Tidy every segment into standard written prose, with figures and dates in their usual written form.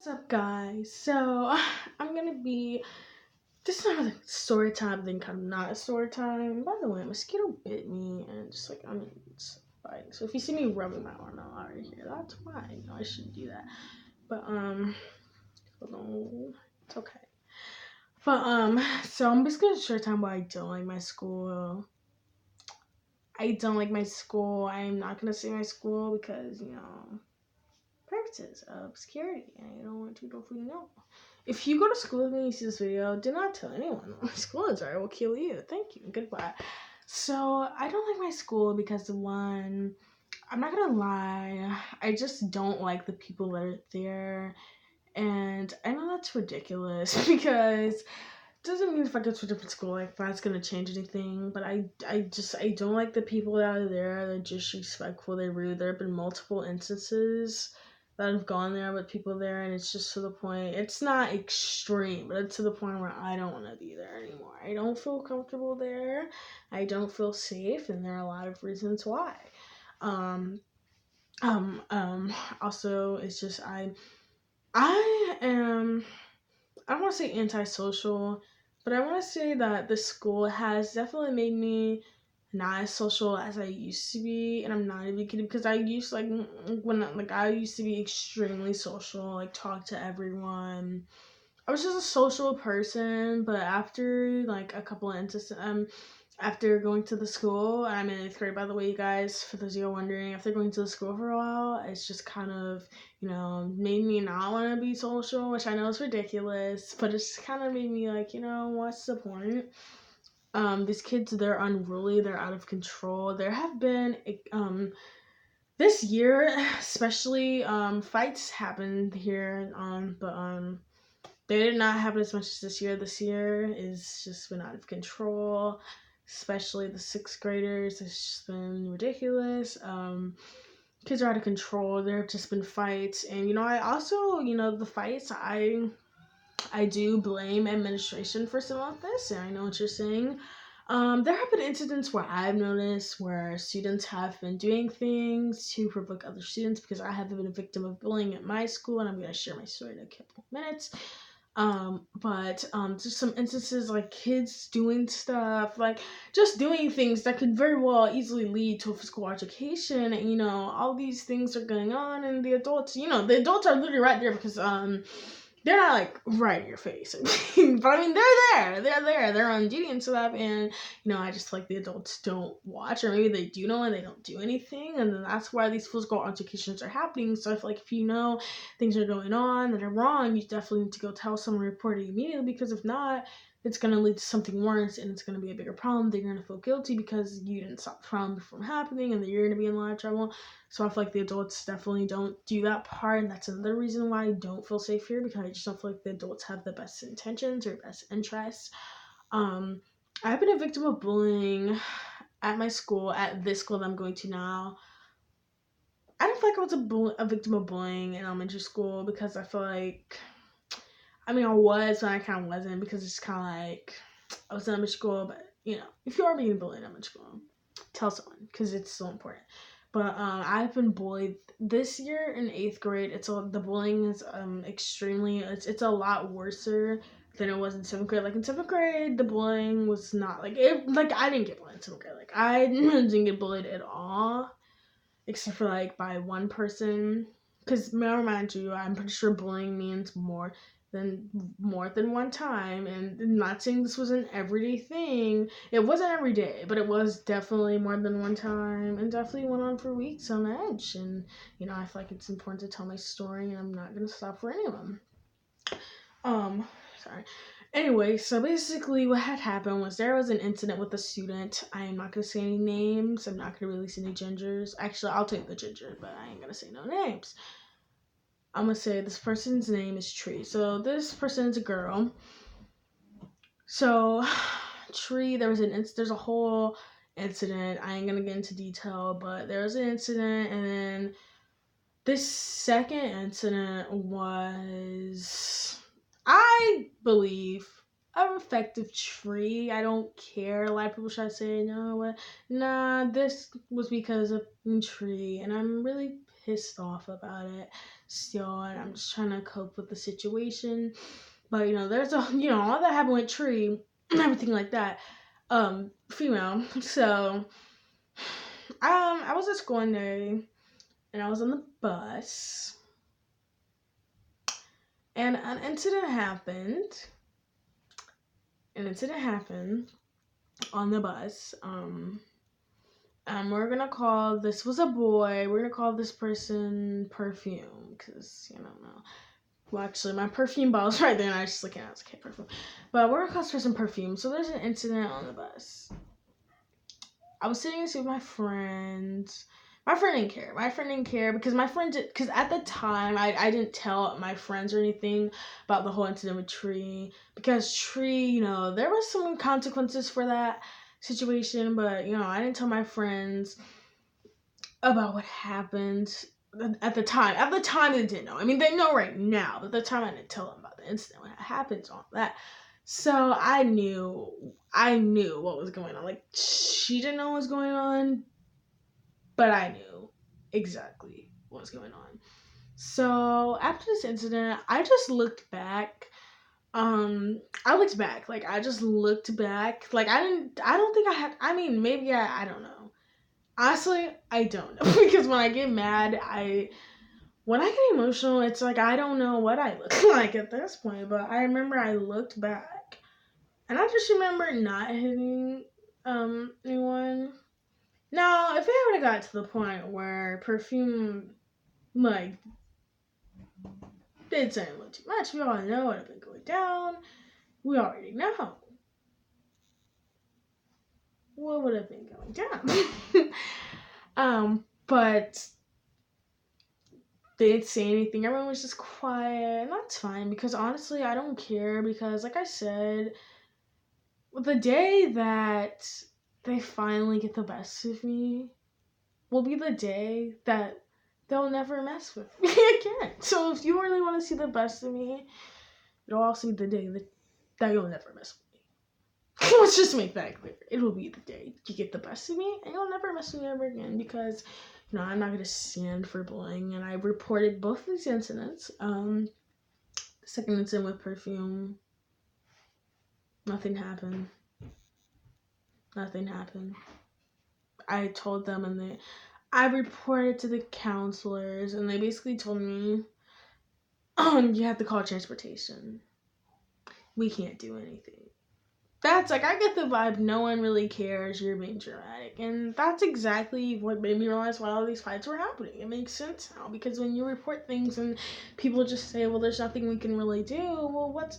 Up, guys? So, I'm gonna be. This is not a story time thing, kind of not a story time. By the way, a mosquito bit me, and just like, it's biting. So, if you see me rubbing my arm out right here, that's why. I shouldn't do that. But, hold on. It's okay. But, so I'm basically a short time why I don't like my school. I don't like my school. I'm not gonna say my school because, purposes of security, and I don't want people to know. If you go to school with me and you see this video, do not tell anyone my school is, or I will kill you. Thank you. Goodbye. So, I don't like my school because, one, I'm not gonna lie, I just don't like the people that are there. And I know that's ridiculous because it doesn't mean if I go to a different school, like, that's gonna change anything. But I don't like the people that are there. They're disrespectful, they're rude. There have been multiple instances that I've gone there with people there, and it's just to the point, it's not extreme, but it's to the point where I don't want to be there anymore. I don't feel comfortable there. I don't feel safe, and there are a lot of reasons why. Also, it's just, I am, I don't want to say antisocial, but I want to say that the school has definitely made me not as social as I used to be, and I'm not even kidding, because I used I used to be extremely social, like talk to everyone. I was just a social person, but after like a couple of after going to the school, I'm in 8th grade, by the way, you guys, for those of you wondering, after going to the school for a while, it's just kind of, made me not want to be social, which I know is ridiculous, but it's kind of made me like, what's the point? These kids, they're unruly, they're out of control. There have been, this year, especially, fights happened here, but they did not happen as much as this year. This year is just been out of control, especially the 6th graders. It's just been ridiculous. Kids are out of control. There have just been fights, and I also, the fights, I do blame administration for some of this, and I know what you're saying. There have been incidents where I've noticed where students have been doing things to provoke other students, because I have been a victim of bullying at my school, and I'm going to share my story in a couple of minutes. But just some instances like kids doing stuff, like just doing things that could very well easily lead to a physical altercation, and all these things are going on, and the adults are literally right there, because they're not like right in your face. But I mean, they're on duty and stuff, and I just feel like the adults don't watch, or maybe they do know and they don't do anything, and then that's why these physical altercations are happening. So I feel like if things are going on that are wrong, you definitely need to go tell someone, report it immediately, because if not, it's going to lead to something worse, and it's going to be a bigger problem. They're going to feel guilty because you didn't stop the problem from happening, and then you're going to be in a lot of trouble. So I feel like the adults definitely don't do that part, and that's another reason why I don't feel safe here, because I just don't feel like the adults have the best intentions or best interests. I've been a victim of bullying at my school, at this school that I'm going to now. I don't feel like I was a victim of bullying in elementary school, because I feel like, I was, but I kind of wasn't, because it's kind of like, I was in elementary school, but, if you are being bullied in elementary school, tell someone, because it's so important. But I've been bullied this year in 8th grade. The bullying is extremely, it's a lot worse than it was in 7th grade. Like in 7th grade, the bullying was not like it. Like I didn't get bullied in 7th grade. Like I didn't get bullied at all, except for like by one person. Because mind you, I'm pretty sure bullying means more than one time, and I'm not saying this was an everyday thing. It wasn't every day, but it was definitely more than one time, and definitely went on for weeks on edge. And I feel like it's important to tell my story, and I'm not gonna stop for anyone. Sorry. Anyway, so basically what had happened was there was an incident with a student. I am not gonna say any names. I'm not gonna release any gingers. Actually, I'll take the ginger, but I ain't gonna say no names. I'm gonna say this person's name is Tree. So this person is a girl. So Tree, there's a whole incident. I ain't gonna get into detail, but there was an incident, and then this second incident was, I believe, an effective Tree. I don't care. A lot of people try to say, no, nah, this was because of Tree, and I'm really pissed off about it. still, and I'm just trying to cope with the situation. But there's a all that happened with Tree and everything like that. Female. So I was at school one day and I was on the bus and an incident happened. On the bus. We're gonna call this was a boy. We're gonna call this person Perfume because no. Well, actually, my perfume bottle's right there, and I was just looking at it. I was like, okay, Perfume. But we're gonna call this person Perfume. So there's an incident on the bus. I was sitting with my friends. My friend didn't care. Because because at the time I didn't tell my friends or anything about the whole incident with Tree. Because Tree, there was some consequences for that situation, but I didn't tell my friends about what happened at the time. At the time they didn't know. I mean, they know right now, but at the time I didn't tell them about the incident, what happened, all that. So I knew what was going on. Like, she didn't know what was going on, but I knew exactly what was going on. So after this incident, I just looked back. Like, I just looked back. Like, I don't think I had, maybe I don't know. Honestly, I don't know. Because when I get mad, when I get emotional, it's like, I don't know what I look like at this point. But I remember I looked back. And I just remember not hitting, anyone. Now, if it would have got to the point where Perfume, like, did something a little too much, we all know what had been going down. We already know what would have been going down. But they didn't say anything. Everyone was just quiet, and that's fine because honestly, I don't care because, like I said, the day that they finally get the best of me will be the day that they'll never mess with me again. So if you really want to see the best of me, it'll also be the day that you'll never mess with me. Let's just make that clear. It will be the day you get the best of me, and you'll never mess with me ever again because, I'm not going to stand for bullying. And I reported both of these incidents. The second incident with Perfume, nothing happened. I told them, and I reported to the counselors, and they basically told me, you have to call transportation. We can't do anything. That's like, I get the vibe, no one really cares, you're being dramatic. And that's exactly what made me realize why all these fights were happening. It makes sense now, because when you report things and people just say, well, there's nothing we can really do, well,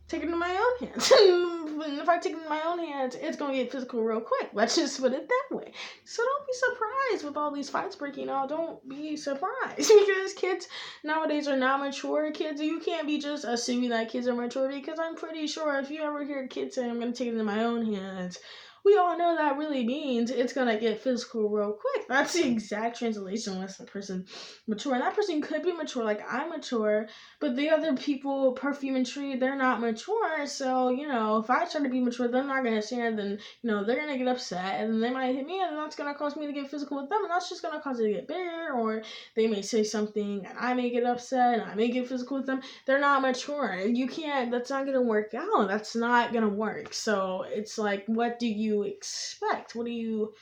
take it into my own hands. And if I take it into my own hands, it's going to get physical real quick. Let's just put it that way. So don't be surprised with all these fights breaking out. Don't be surprised because kids nowadays are not mature. Kids, you can't be just assuming that kids are mature because I'm pretty sure if you ever hear kids say, I'm going to take it into my own hands, we all know that really means it's going to get physical real quick. That's the exact translation unless the person mature. And that person could be mature like I'm mature, but the other people, Perfume and Tree, they're not mature. So, if I try to be mature, they're not going to stand. Then, they're going to get upset. And then they might hit me. And that's going to cause me to get physical with them. And that's just going to cause it to get bigger. Or they may say something and I may get upset. And I may get physical with them. They're not mature. You can't. That's not going to work out. That's not going to work. So, it's like, what do you expect? What do you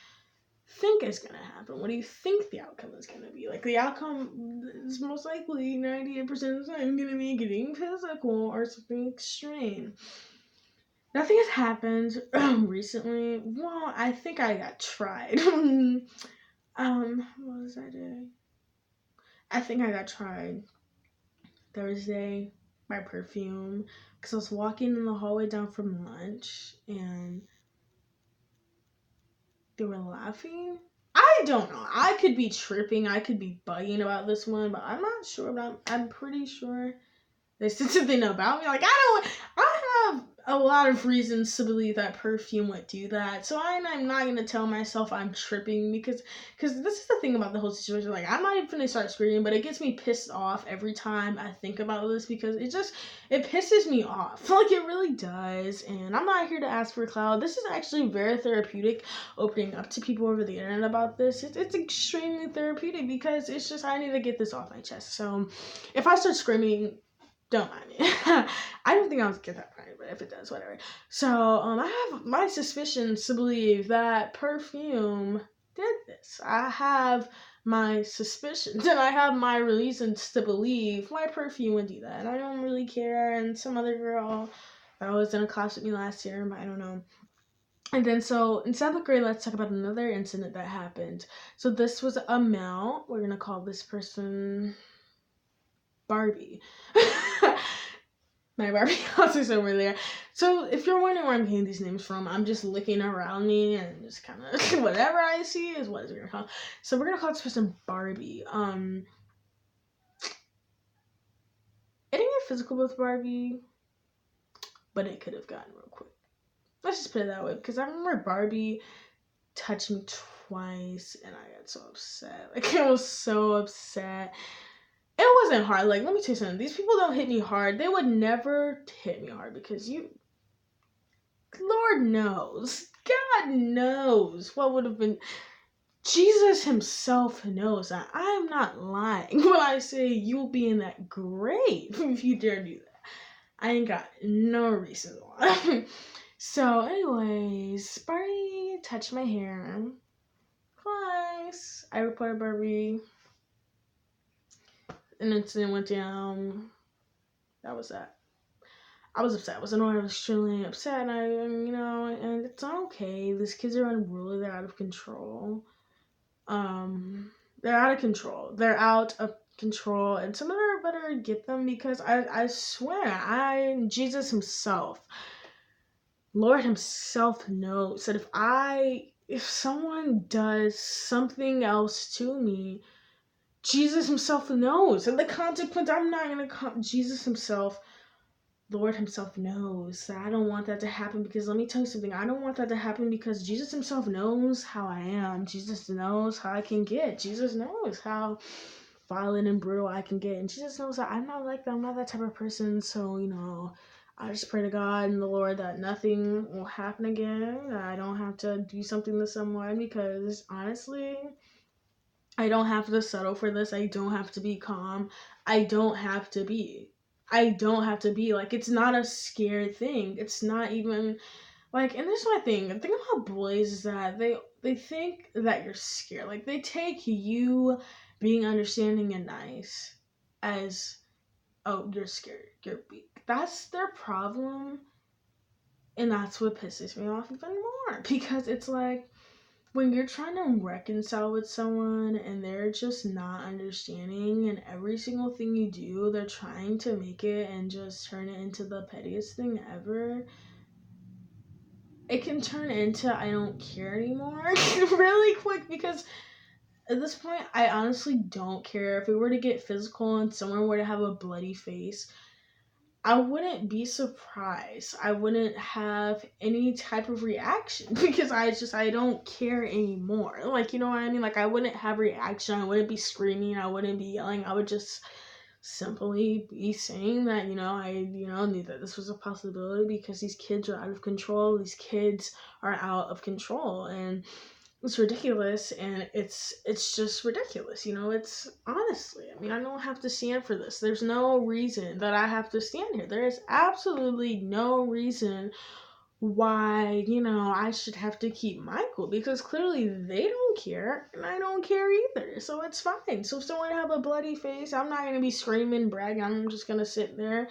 think is going to happen? What do you think the outcome is going to be? Like, the outcome is most likely 98% of the time going to be getting physical or something extreme. Nothing has happened recently. Well, I think I got tried. What was I doing? I think I got tried Thursday by Perfume because I was walking in the hallway down from lunch and they were laughing. I don't know. I could be tripping. I could be bugging about this one, but I'm not sure. But I'm pretty sure They said something about me. Like, I have a lot of reasons to believe that perfume would do that. So I'm not going to tell myself I'm tripping because this is the thing about the whole situation. Like, I'm not even going to start screaming, but it gets me pissed off every time I think about this because it pisses me off. Like, it really does. And I'm not here to ask for clout. This is actually very therapeutic, opening up to people over the internet about this. It's extremely therapeutic because it's just, I need to get this off my chest. So if I start screaming, don't mind me. I don't think I'll get that right, but if it does, whatever. So, I have my suspicions to believe that perfume did this. I have my suspicions and I have my reasons to believe my perfume would do that. And I don't really care. And some other girl that was in a class with me last year, but I don't know. And then, so in 7th grade, let's talk about another incident that happened. So this was a male. We're going to call this person Barbie. My Barbie house is over there. So if you're wondering where I'm getting these names from, I'm just looking around me and just kind of whatever I see is what we're gonna call. So we're gonna call this person Barbie. It didn't get physical with Barbie, but it could have gotten real quick. Let's just put it that way, because I remember Barbie touched me twice and I got so upset. Like, I was so upset. It wasn't hard. Like, let me tell you something. These people don't hit me hard. They would never hit me hard because Lord knows, God knows what would have been. Jesus himself knows that I'm not lying when I say you'll be in that grave if you dare do that. I ain't got no reason why. So, anyways, Barbie touched my hair twice. I reported Barbie. An incident went down. That was that. I was upset. I was annoyed. I was extremely upset. And and it's not okay. These kids are unruly. They're out of control. They're out of control. They're out of control. And some of them better get them because I swear, Jesus himself, Lord himself knows that if someone does something else to me, Jesus himself knows. And the consequence, I'm not going to Jesus himself, Lord himself knows that I don't want that to happen because let me tell you something. I don't want that to happen because Jesus himself knows how I am. Jesus knows how I can get. Jesus knows how violent and brutal I can get. And Jesus knows that I'm not like that. I'm not that type of person. So, I just pray to God and the Lord that nothing will happen again. That I don't have to do something to someone because honestly, I don't have to settle for this. I don't have to be calm. I don't have to be. Like, it's not a scared thing. It's not even, like, and this is my thing. The thing about boys is that they think that you're scared. Like, they take you being understanding and nice as, oh, you're scared. You're weak. That's their problem. And that's what pisses me off even more. Because it's like, when you're trying to reconcile with someone and they're just not understanding and every single thing you do, they're trying to make it and just turn it into the pettiest thing ever, it can turn into I don't care anymore really quick because at this point, I honestly don't care. If we were to get physical and someone were to have a bloody face, I wouldn't be surprised. I wouldn't have any type of reaction because I don't care anymore. Like, you know what I mean? Like, I wouldn't have reaction. I wouldn't be screaming. I wouldn't be yelling. I would just simply be saying that, I, knew that this was a possibility because these kids are out of control. These kids are out of control and it's ridiculous and it's just ridiculous. It's honestly, I don't have to stand for this. There's no reason that I have to stand here. There is absolutely no reason why, I should have to keep my cool because clearly they don't care and I don't care either. So it's fine. So if someone have a bloody face, I'm not going to be screaming, bragging. I'm just going to sit there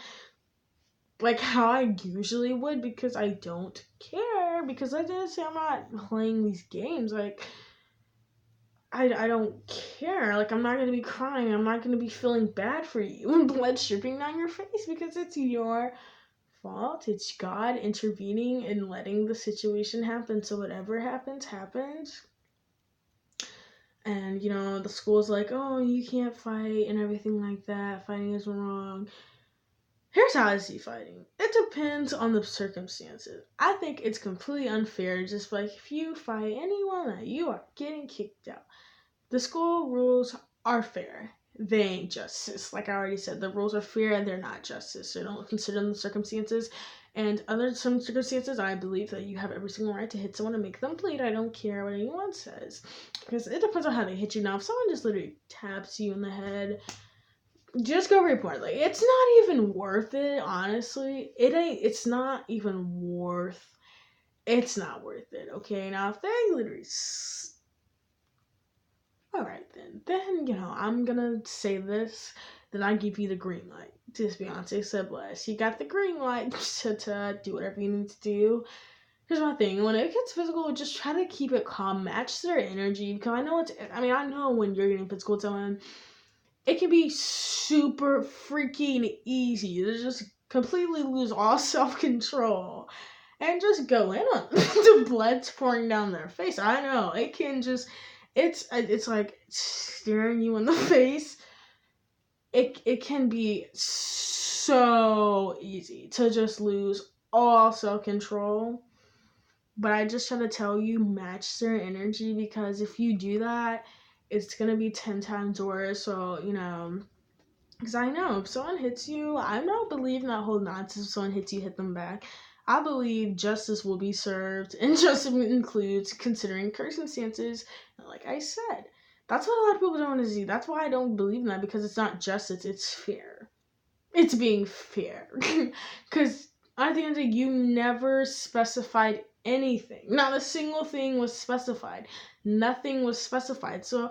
like how I usually would because I don't care because I didn't say I'm not playing these games. Like, I don't care. Like, I'm not going to be crying. I'm not going to be feeling bad for you and blood dripping down your face because it's your fault. It's God intervening and letting the situation happen. So whatever happens, happens. And, the school's like, oh, you can't fight and everything like that. Fighting is wrong. Here's how I see fighting. It depends on the circumstances. I think it's completely unfair, just like if you fight anyone that you are getting kicked out. The school rules are fair. They ain't justice. Like I already said, the rules are fair and they're not justice. So don't consider them the circumstances. And under some circumstances, I believe that you have every single right to hit someone and make them bleed. I don't care what anyone says. Because it depends on how they hit you. Now, if someone just literally taps you in the head, just go report. Like, it's not even worth it, honestly. It's not even worth, it's not worth it, okay? Now, if they literally all right, then I'm gonna say this. Then I give you the green light. Just Beyonce said, "Bless." You got the green light to do whatever you need to do. Here's my thing: when it gets physical, just try to keep it calm, match their energy. Because I know I know when you're getting physical with someone, it can be super freaking easy to just completely lose all self control and just go in on the blood's pouring down their face. I know it can just it's like staring you in the face. It can be so easy to just lose all self control. But I just try to tell you, match their energy, because if you do that, it's gonna be 10 times worse. So, because I know if someone hits you, I don't believe in that whole nonsense. If someone hits you, hit them back. I believe justice will be served, and justice includes considering circumstances. Like I said, that's what a lot of people don't want to see. That's why I don't believe in that, because it's not justice, it's fair. It's being fair. Because at the end of the day, you never specified anything. Not a single thing was specified. Nothing was specified. So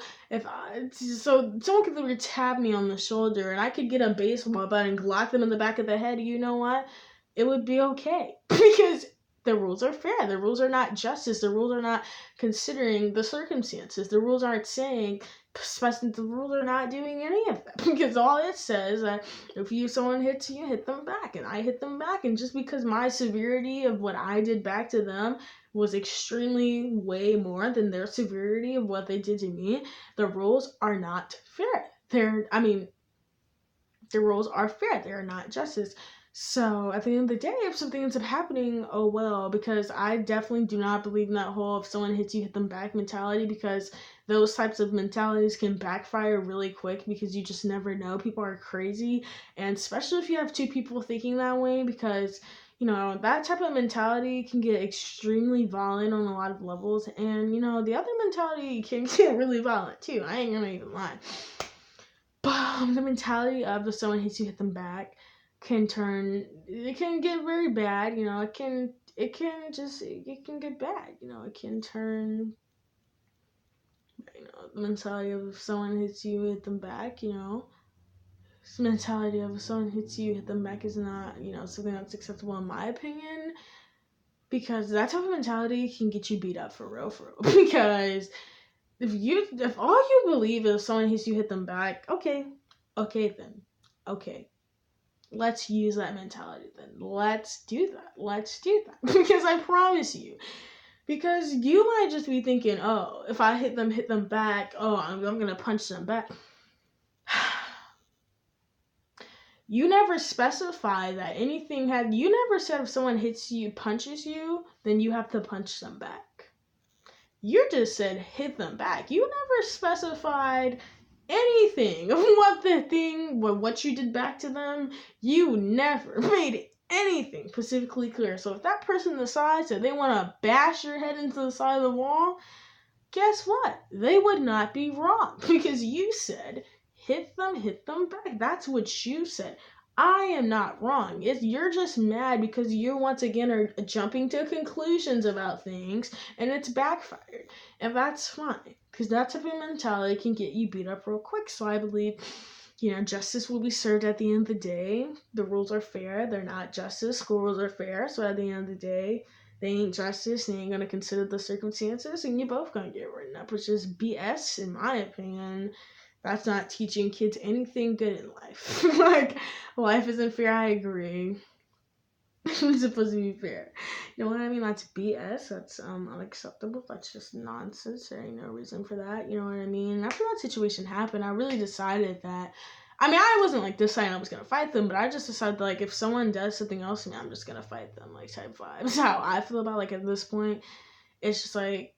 so someone could literally tap me on the shoulder and I could get a baseball bat and glock them in the back of the head. You know what? It would be okay. Because the rules are fair. The rules are not justice. The rules are not considering the circumstances. The rules aren't saying, the rules are not doing any of that. Because all it says that if someone hits you, hit them back, and I hit them back. And just because my severity of what I did back to them was extremely way more than their severity of what they did to me, the rules are not fair. The rules are fair. They are not justice. So at the end of the day, if something ends up happening, oh well, because I definitely do not believe in that whole if someone hits you, hit them back mentality, because those types of mentalities can backfire really quick, because you just never know. People are crazy, and especially if you have two people thinking that way, because that type of mentality can get extremely violent on a lot of levels, and the other mentality can get really violent too. I ain't gonna even lie. The mentality of if someone hits you, hit them back can get very bad. It can get bad. It can turn, the mentality of if someone hits you, hit them back, this mentality of if someone hits you, hit them back is not, something that's acceptable in my opinion, because that type of mentality can get you beat up for real. Because if all you believe is if someone hits you, hit them back, okay, then. Okay. Let's use that mentality then. Let's do that. Because I promise you. Because you might just be thinking, oh, if I hit them back, oh, I'm going to punch them back. You never specify that anything you never said if someone hits you, punches you, then you have to punch them back. You just said hit them back. You never specified anything of what you did back to them. You never made anything specifically clear. So if that person decides that they want to bash your head into the side of the wall, guess what? They would not be wrong, because you said hit them back. That's what you said. I am not wrong. You're just mad because you once again are jumping to conclusions about things, and it's backfired. And that's fine, because that type of mentality can get you beat up real quick. So I believe, justice will be served at the end of the day. The rules are fair. They're not justice. School rules are fair. So at the end of the day, they ain't justice. They ain't going to consider the circumstances, and you're both going to get written up, which is BS in my opinion. That's not teaching kids anything good in life. Like, life isn't fair, I agree. It's supposed to be fair. You know what I mean? That's BS. That's unacceptable. That's just nonsense. There ain't no reason for that. You know what I mean? After that situation happened, I really decided that I mean, I wasn't like deciding I was gonna fight them, but I just decided like if someone does something else to me, I'm just gonna fight them, like type vibes. How I feel about like at this point, it's just like,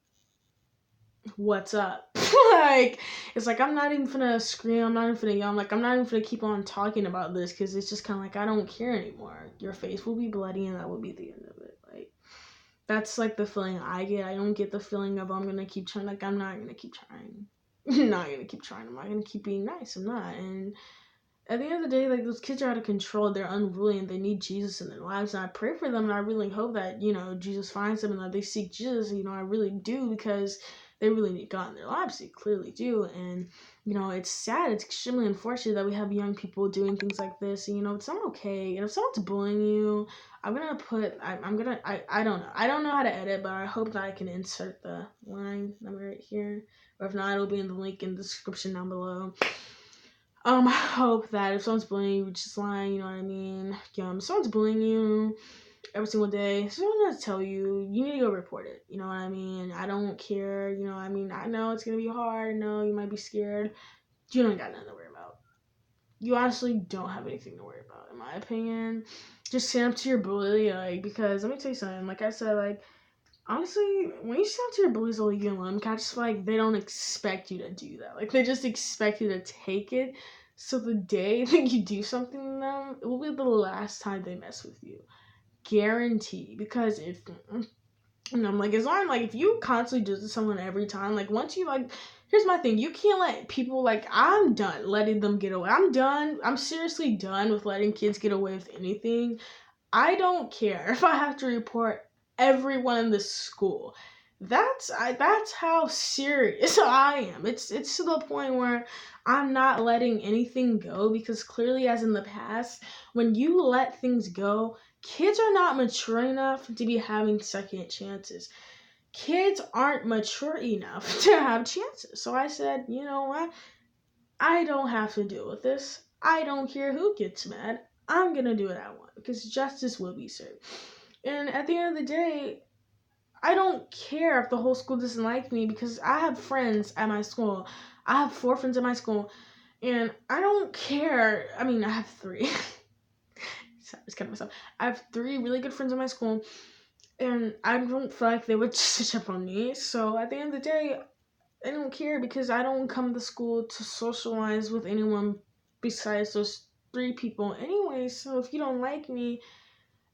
what's up? Like, it's like I'm not even gonna scream, I'm not even gonna yell, I'm not even gonna keep on talking about this because it's just kind of like I don't care anymore. Your face will be bloody, and that will be the end of it. Like, that's like the feeling I get. I don't get the feeling of I'm gonna keep trying. Like, I'm not gonna keep trying. I'm not gonna keep trying. I'm not gonna keep being nice. I'm not. And at the end of the day, like, those kids are out of control. They're unruly and they need Jesus in their lives. And I pray for them, and I really hope that, Jesus finds them and that they seek Jesus. I really do, because they really need God in their lives. They clearly do. And, it's sad. It's extremely unfortunate that we have young people doing things like this. And, it's not okay. And if someone's bullying you, I'm going to put, I don't know. I don't know how to edit, but I hope that I can insert the line number right here. Or if not, it'll be in the link in the description down below. I hope that if someone's bullying you, just lying, you know what I mean? If someone's bullying you every single day, someone's gonna tell you, you need to go report it, you know what I mean? I don't care, you know what I mean? I know it's gonna be hard, I know you might be scared. You don't got nothing to worry about. You honestly don't have anything to worry about, in my opinion. Just stand up to your bully, like, because let me tell you something, like I said, like, honestly, when you stand up to your bullies, they'll leave you alone. I just feel like they don't expect you to do that. Like, they just expect you to take it. So the day that you do something to them, it will be the last time they mess with you. Guarantee. Because and I'm like, as long as, like, if you constantly do this to someone every time, like, once you, like, here's my thing. You can't let people, like, I'm done letting them get away. I'm done. I'm seriously done with letting kids get away with anything. I don't care if I have to report everyone in the school. That's how serious I am. It's to the point where I'm not letting anything go, because clearly, as in the past, when you let things go, kids are not mature enough to be having second chances. Kids aren't mature enough to have chances. So I said, you know what? I don't have to deal with this. I don't care who gets mad. I'm gonna do what I want, because justice will be served. And at the end of the day, I don't care if the whole school doesn't like me, because I have friends at my school. I have 4 friends at my school, and I don't care. I mean, I have 3. Sorry, I was kidding myself. I have 3 really good friends at my school, and I don't feel like they would switch up on me. So at the end of the day, I don't care, because I don't come to school to socialize with anyone besides those 3 people anyway. So if you don't like me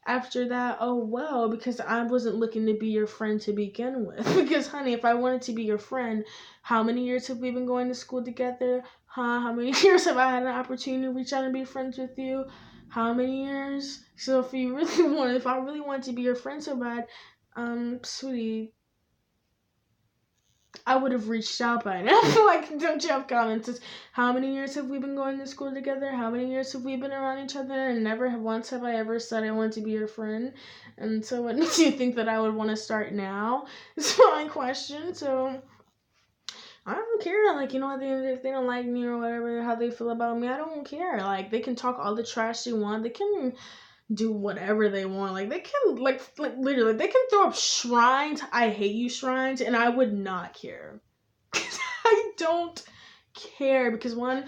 after that, oh well, because I wasn't looking to be your friend to begin with. Because, honey, if I wanted to be your friend, how many years have we been going to school together? Huh? How many years have I had an opportunity to reach out and be friends with you? How many years? So if I really wanted to be your friend so bad, sweetie, I would have reached out by now. Like, don't you have comments? How many years have we been going to school together? How many years have we been around each other? And never once have I ever said I want to be your friend. And so what makes you think that I would want to start now? Is my question. So I don't care. Like, if they don't like me or whatever, how they feel about me, I don't care. Like, they can talk all the trash they want. They can do whatever they want. Like, they can, like literally, they can throw up shrines. I hate you shrines, and I would not care. I don't care, because one,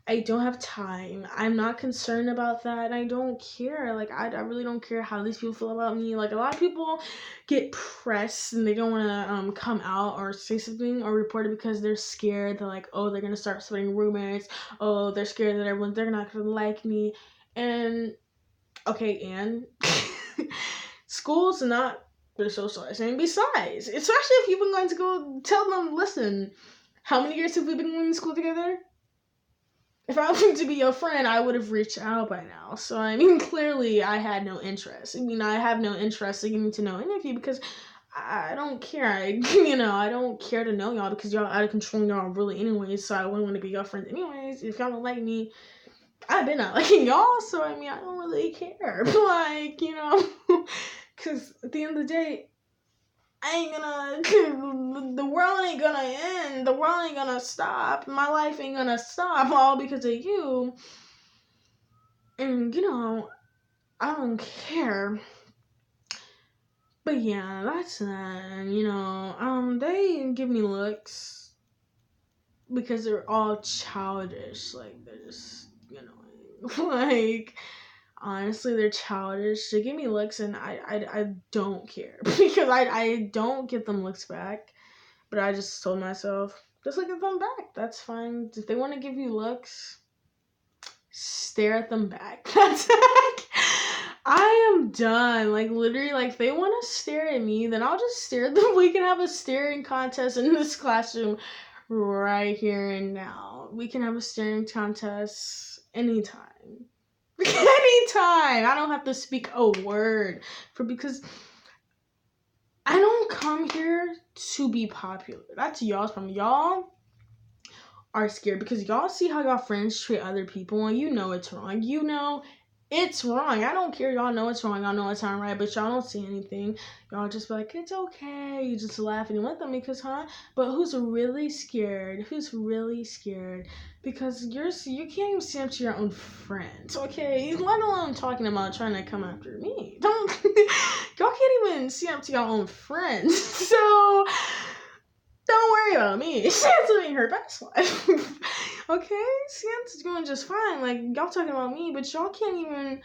I don't have time. I'm not concerned about that, and I don't care. Like, I really don't care how these people feel about me. Like, a lot of people get pressed and they don't want to come out or say something or report it because they're scared. They're like, oh, they're gonna start spreading rumors. Oh, they're scared that they're not gonna like me. And okay, and school's not for socializing. Besides, especially if you've been going to go tell them, listen, how many years have we been going to school together? If I wanted to be your friend, I would have reached out by now. So, I mean, clearly I had no interest. I mean, I have no interest in getting to know any of you, because I don't care. I don't care to know y'all, because y'all out of control, y'all really anyways. So I wouldn't want to be your friend anyways. If y'all don't like me, I've been not liking y'all, so I mean, I don't really care. Like, because at the end of the day, the world ain't gonna end. The world ain't gonna stop. My life ain't gonna stop all because of you. And, I don't care. But yeah, that's that. And, they give me looks because they're all childish. Like, they're just annoying. Like, honestly, they're childish. They give me looks, and I don't care because I don't get them looks back. But I just told myself, just look at them back. That's fine. If they want to give you looks, stare at them back. That's like, I am done. Like, literally, like, if they want to stare at me, then I'll just stare at them. We can have a staring contest in this classroom right here and now. We can have a staring contest anytime. Anytime. I don't have to speak a word because I don't come here to be popular. That's y'all's problem. Y'all are scared because y'all see how y'all friends treat other people and you know it's wrong. You know it's wrong. I don't care. Y'all know it's wrong. Y'all know it's not right, but y'all don't see anything. Y'all just be like, it's okay. You just laughing with them because, But who's really scared? Who's really scared? Because you can't even stand up to your own friends, okay? Let alone talking about trying to come after me. Don't y'all can't even stand up to your own friends. So don't worry about me. Sam's living her best life. Okay? Sam's doing just fine. Like, y'all talking about me, but y'all can't even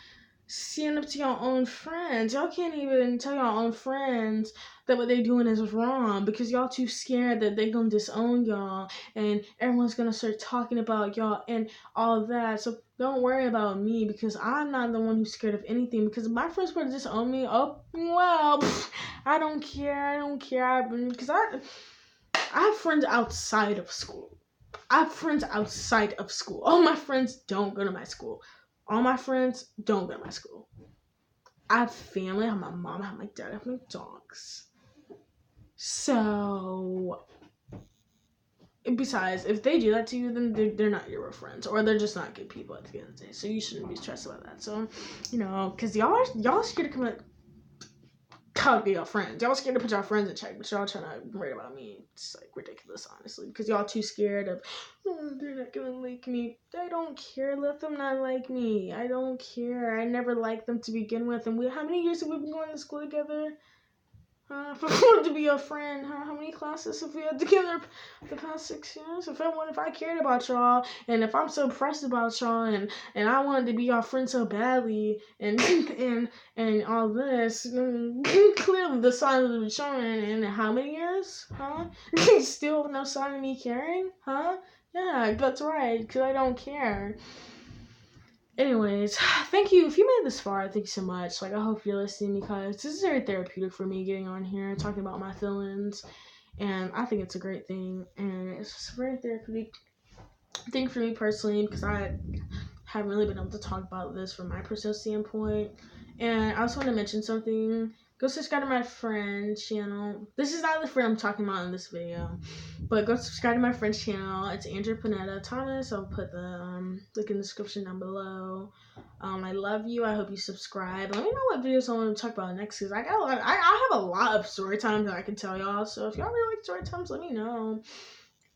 stand up to your own friends. Y'all can't even tell your own friends that what they're doing is wrong because y'all too scared that they're gonna disown y'all and everyone's gonna start talking about y'all and all that. So don't worry about me because I'm not the one who's scared of anything because if my friends were to disown me, oh, well, I don't care. Because I have friends outside of school. All my friends don't go to my school. All my friends don't go to my school. I have family. I have my mom. I have my dad. I have my dogs. So, besides, if they do that to you, then they're not your real friends. Or they're just not good people at the end of the day. So, you shouldn't be stressed about that. So, because y'all are scared to come at be your friends. Y'all scared to put y'all friends in check, but y'all trying to worry about me. It's like ridiculous, honestly, because y'all too scared of, they're not gonna like me. I don't care. Let them not like me. I don't care. I never liked them to begin with. And how many years have we been going to school together? If I wanted to be your friend, how many classes have we had together the past 6 years? If I cared about y'all, and if I'm so pressed about y'all, and I wanted to be your friend so badly, and and all this, clearly the signs have been showing. In how many years? Still no sign of me caring? Yeah, that's right, because I don't care. Anyways, thank you. If you made this far, thank you so much. Like, I hope you're listening because this is very therapeutic for me getting on here and talking about my feelings. And I think it's a great thing. And it's just a very therapeutic thing for me personally because I haven't really been able to talk about this from my personal standpoint. And I also want to mention something. Go subscribe to my friend's channel. This is not the friend I'm talking about in this video, but go subscribe to my friend's channel. It's Andrew Panetta Thomas. I'll put the link in the description down below. I love you. I hope you subscribe. Let me know what videos I want to talk about next because I have a lot of story times that I can tell y'all. So if y'all really like story times, let me know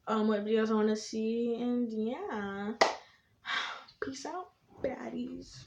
what videos I want to see. And yeah, peace out, baddies.